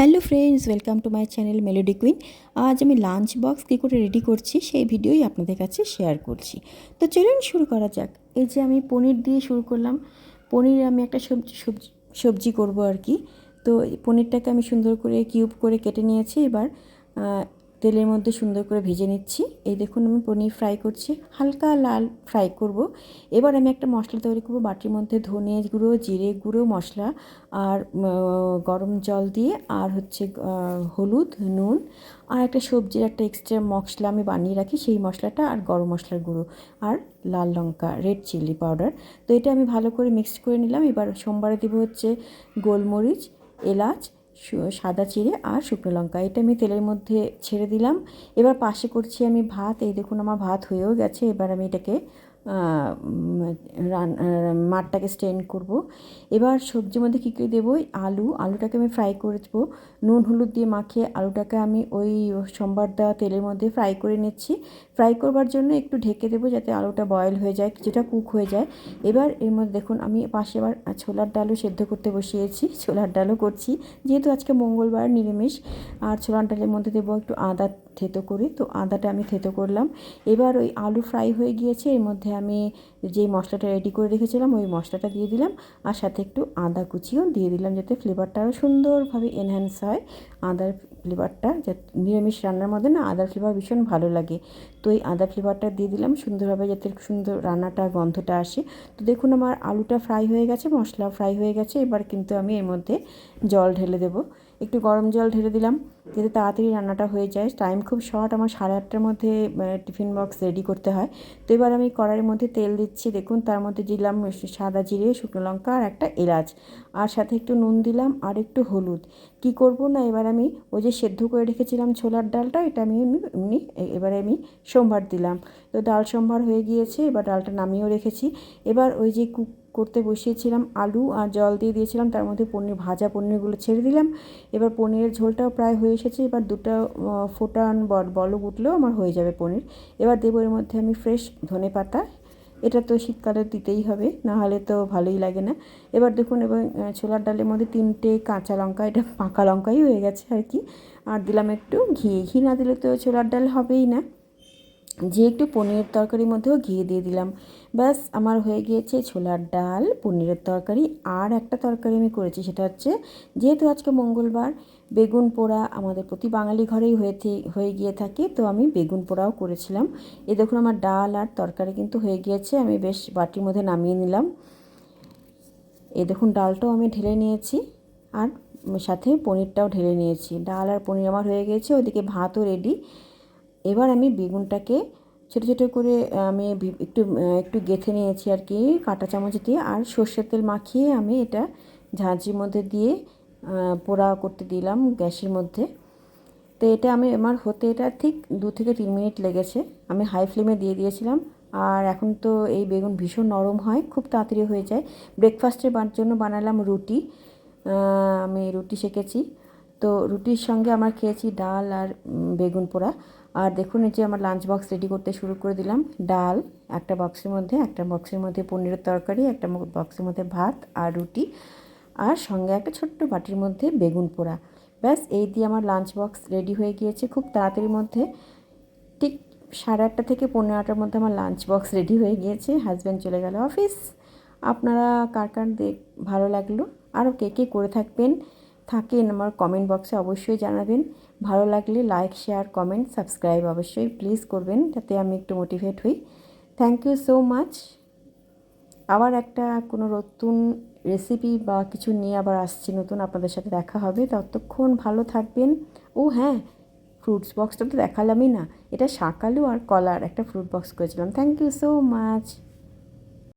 Hello friends, welcome to my channel melody queen. আজ আমি lunch box কী করে ready করছি সেই ভিডিওই আপনাদের কাছে শেয়ার করছি। তো চলুন শুরু করা যাক। এই যে আমি পনির দিয়ে শুরু করলাম। পনির আমি একটা সবজি করব আর কি। তো পনিরটাকে আমি সুন্দর করে কিউব করে কেটে নিয়েছি। এবার তেলের মধ্যে সুন্দর করে ভেজে নিচ্ছি। এই দেখুন আমি পনির ফ্রাই করছি, হালকা লাল ফ্রাই করব। এবার আমি একটা মশলা তৈরি করব। বাটির মধ্যে ধনে গুঁড়ো, জিরে গুঁড়ো, মশলা আর গরম জল দিয়ে আর হচ্ছে হলুদ, নুন আর একটা সবজির একটা এক্সট্রা মশলা আমি বানিয়ে রাখি, সেই মশলাটা আর গরম মশলার গুঁড়ো আর লাল লঙ্কা, রেড চিলি পাউডার। তো এটা আমি ভালো করে মিক্স করে নিলাম। এবার সোমবারে দেবো হচ্ছে গোলমরিচ, এলাচ, সাদা জিরে আর শুকনো লঙ্কা। এটা আমি তেলের মধ্যে ছেড়ে দিলাম। এবার পাশে করছি আমি ভাত। এই দেখুন আমার ভাত হয়েও গেছে। এবার আমি এটাকে মাঠটাকে স্টেন করব। এবার সবজির মধ্যে কী কী দেবো, আলুটাকে আমি ফ্রাই করে দেবো। নুন হলুদ দিয়ে মাখিয়ে আলুটাকে আমি ওই সোমবার দেওয়া তেলের মধ্যে ফ্রাই করে নিচ্ছি। ফ্রাই করবার জন্য একটু ঢেকে দেবো যাতে আলুটা বয়েল হয়ে যায়, কিছুটা কুক হয়ে যায়। এবার এর মধ্যে দেখুন আমি পাশে এবার ছোলার ডালও সেদ্ধ করতে বসিয়েছি। ছোলার ডালও করছি যেহেতু আজকে মঙ্গলবার নিরামিষ। আর ছোলার ডালের মধ্যে দেবো একটু আদা থেতো করে, তো আদাটা আমি থেতো করলাম। এবার ওই আলু ফ্রাই হয়ে গিয়েছে, এর মধ্যে আমি যেই মশলাটা রেডি করে রেখেছিলাম ওই মশলাটা দিয়ে দিলাম আর সাথে একটু আদা কুচিও দিয়ে দিলাম যাতে ফ্লেভারটা আরও সুন্দরভাবে এনহ্যান্স হয়। আদার ফ্লেভারটা নিরামিষ রান্নার মধ্যে না আদার ফ্লেভার ভীষণ ভালো লাগে। তো এই আদা ফ্লেভারটা দিয়ে দিলাম সুন্দরভাবে যাতে সুন্দর রান্নাটা গন্ধটা আসে। তো দেখুন আমার আলুটা ফ্রাই হয়ে গেছে, মশলা ফ্রাই হয়ে গেছে। এবার কিন্তু আমি এর মধ্যে জল ঢেলে দেবো, একটু গরম জল ঢেলে দিলাম যাতে তাড়াতাড়ি রান্নাটা হয়ে যায়। টাইম খুব শর্ট, আমার 8:30টার মধ্যে টিফিন বক্স রেডি করতে হয়। তো এবার আমি কড়াইয়ের মধ্যে তেল দিচ্ছি। দেখুন তার মধ্যে দিলাম সাদা জিরে, শুকনো লঙ্কা আর একটা এলাচ আর সাথে একটু নুন দিলাম আর একটু হলুদ। কি করব না, এবার আমি ওই যে সেদ্ধ করে রেখেছিলাম ছোলার ডালটা, এটা আমি এমনি এবারে আমি সম্বার দিলাম। তো ডাল সম্বার হয়ে গিয়েছে, এবার ডালটা নামিয়েও রেখেছি। এবার ওই যে কুক করতে বসিয়েছিলাম আলু আর জল দিয়ে দিয়েছিলাম, তার মধ্যে ভাজা পনিরগুলো ছেড়ে দিলাম। এবার পনিরের ঝোলটাও প্রায় হয়ে এসেছে। এবার দুটো ফোটান বলক উঠলেও আমার হয়ে যাবে পনির। এবার দেবো এর মধ্যে আমি ফ্রেশ ধনে পাতা। এটা তো শীতকালে দিতেই হবে, না হলে তো ভালোই লাগে না। এবার দেখুন এবার ছোলার ডালের মধ্যে 3টে কাঁচা লঙ্কা, এটা পাকা লঙ্কাই হয়ে গেছে আর কি। আর দিলাম একটু ঘি না দিলে তো ছোলার ডাল হবেই না। যে একটু পনিরের তরকারির মধ্যেও ঘি দিয়ে দিলাম। ব্যাস আমার হয়ে গিয়েছে ছোলার ডাল, পনিরের তরকারি। আর একটা তরকারি আমি করেছি, সেটা হচ্ছে যেহেতু আজকে মঙ্গলবার, বেগুন পোড়া আমাদের প্রতি বাঙালি ঘরেই হয়ে গিয়ে থাকে, তো আমি বেগুন পোড়াও করেছিলাম। এই দেখুন আমার ডাল আর তরকারি কিন্তু হয়ে গিয়েছে, আমি বেশ বাটির মধ্যে নামিয়ে নিলাম। এই দেখুন ডালটাও আমি ঢেলে নিয়েছি আর সাথে পনিরটাও ঢেলে নিয়েছি। ডাল আর পনির আমার হয়ে গিয়েছে, ওইদিকে ভাতও রেডি। এবার আমি বেগুনটাকে ছোটো ছোটো করে আমি একটু একটু গেঁথে নিয়েছি আর কি কাঁটা চামচ দিয়ে, আর সর্ষের তেল মাখিয়ে আমি এটা ঝাঁঝরির মধ্যে দিয়ে পোড়া করতে দিলাম গ্যাসের মধ্যে। তো এটা আমার হতে এটা ঠিক 2 থেকে 3 মিনিট লেগেছে। আমি হাই ফ্লেমে দিয়ে দিয়েছিলাম। আর এখন তো এই বেগুন ভীষণ নরম হয়, খুব তাড়াতাড়ি হয়ে যায়। ব্রেকফাস্টের জন্য বানালাম রুটি। আমি রুটি সেকেছি। তো রুটির সঙ্গে আমার খেয়েছি ডাল আর বেগুন পোড়া। আর দেখুন এই যে আমার লাঞ্চ বক্স রেডি করতে শুরু করে দিলাম। ডাল একটা বক্সের মধ্যে পনিরের তরকারি, একটা বক্সের মধ্যে ভাত আর রুটি, আর সঙ্গে একটা ছোট্ট বাটির মধ্যে বেগুন পোড়া। ব্যাস এই দিয়ে আমার লাঞ্চ বক্স রেডি হয়ে গিয়েছে খুব তাড়াতাড়ির মধ্যে। ঠিক 8:30 থেকে 8:45টার মধ্যে আমার লাঞ্চ বক্স রেডি হয়ে গিয়েছে। হাজব্যান্ড চলে গেল অফিস। আপনারা কার কার ভালো লাগলো, আরও কে কে করে থাকেন আমার কমেন্ট বক্সে অবশ্যই জানাবেন। ভালো লাগলে লাইক, শেয়ার, কমেন্ট, সাবস্ক্রাইব অবশ্যই প্লিজ করবেন যাতে আমি একটু মোটিভেট হই। Thank you so much. আবার একটা কোনো নতুন রেসিপি বা কিছু নিয়ে আবার আসছি নতুন, আপনাদের সাথে দেখা হবে। ততক্ষণ ভালো থাকবেন। ও হ্যাঁ, ফ্রুটস বক্সটা তো দেখালামই না, এটা শাকালু আর কলার একটা ফ্রুট বক্স করেছিলাম। Thank you so much.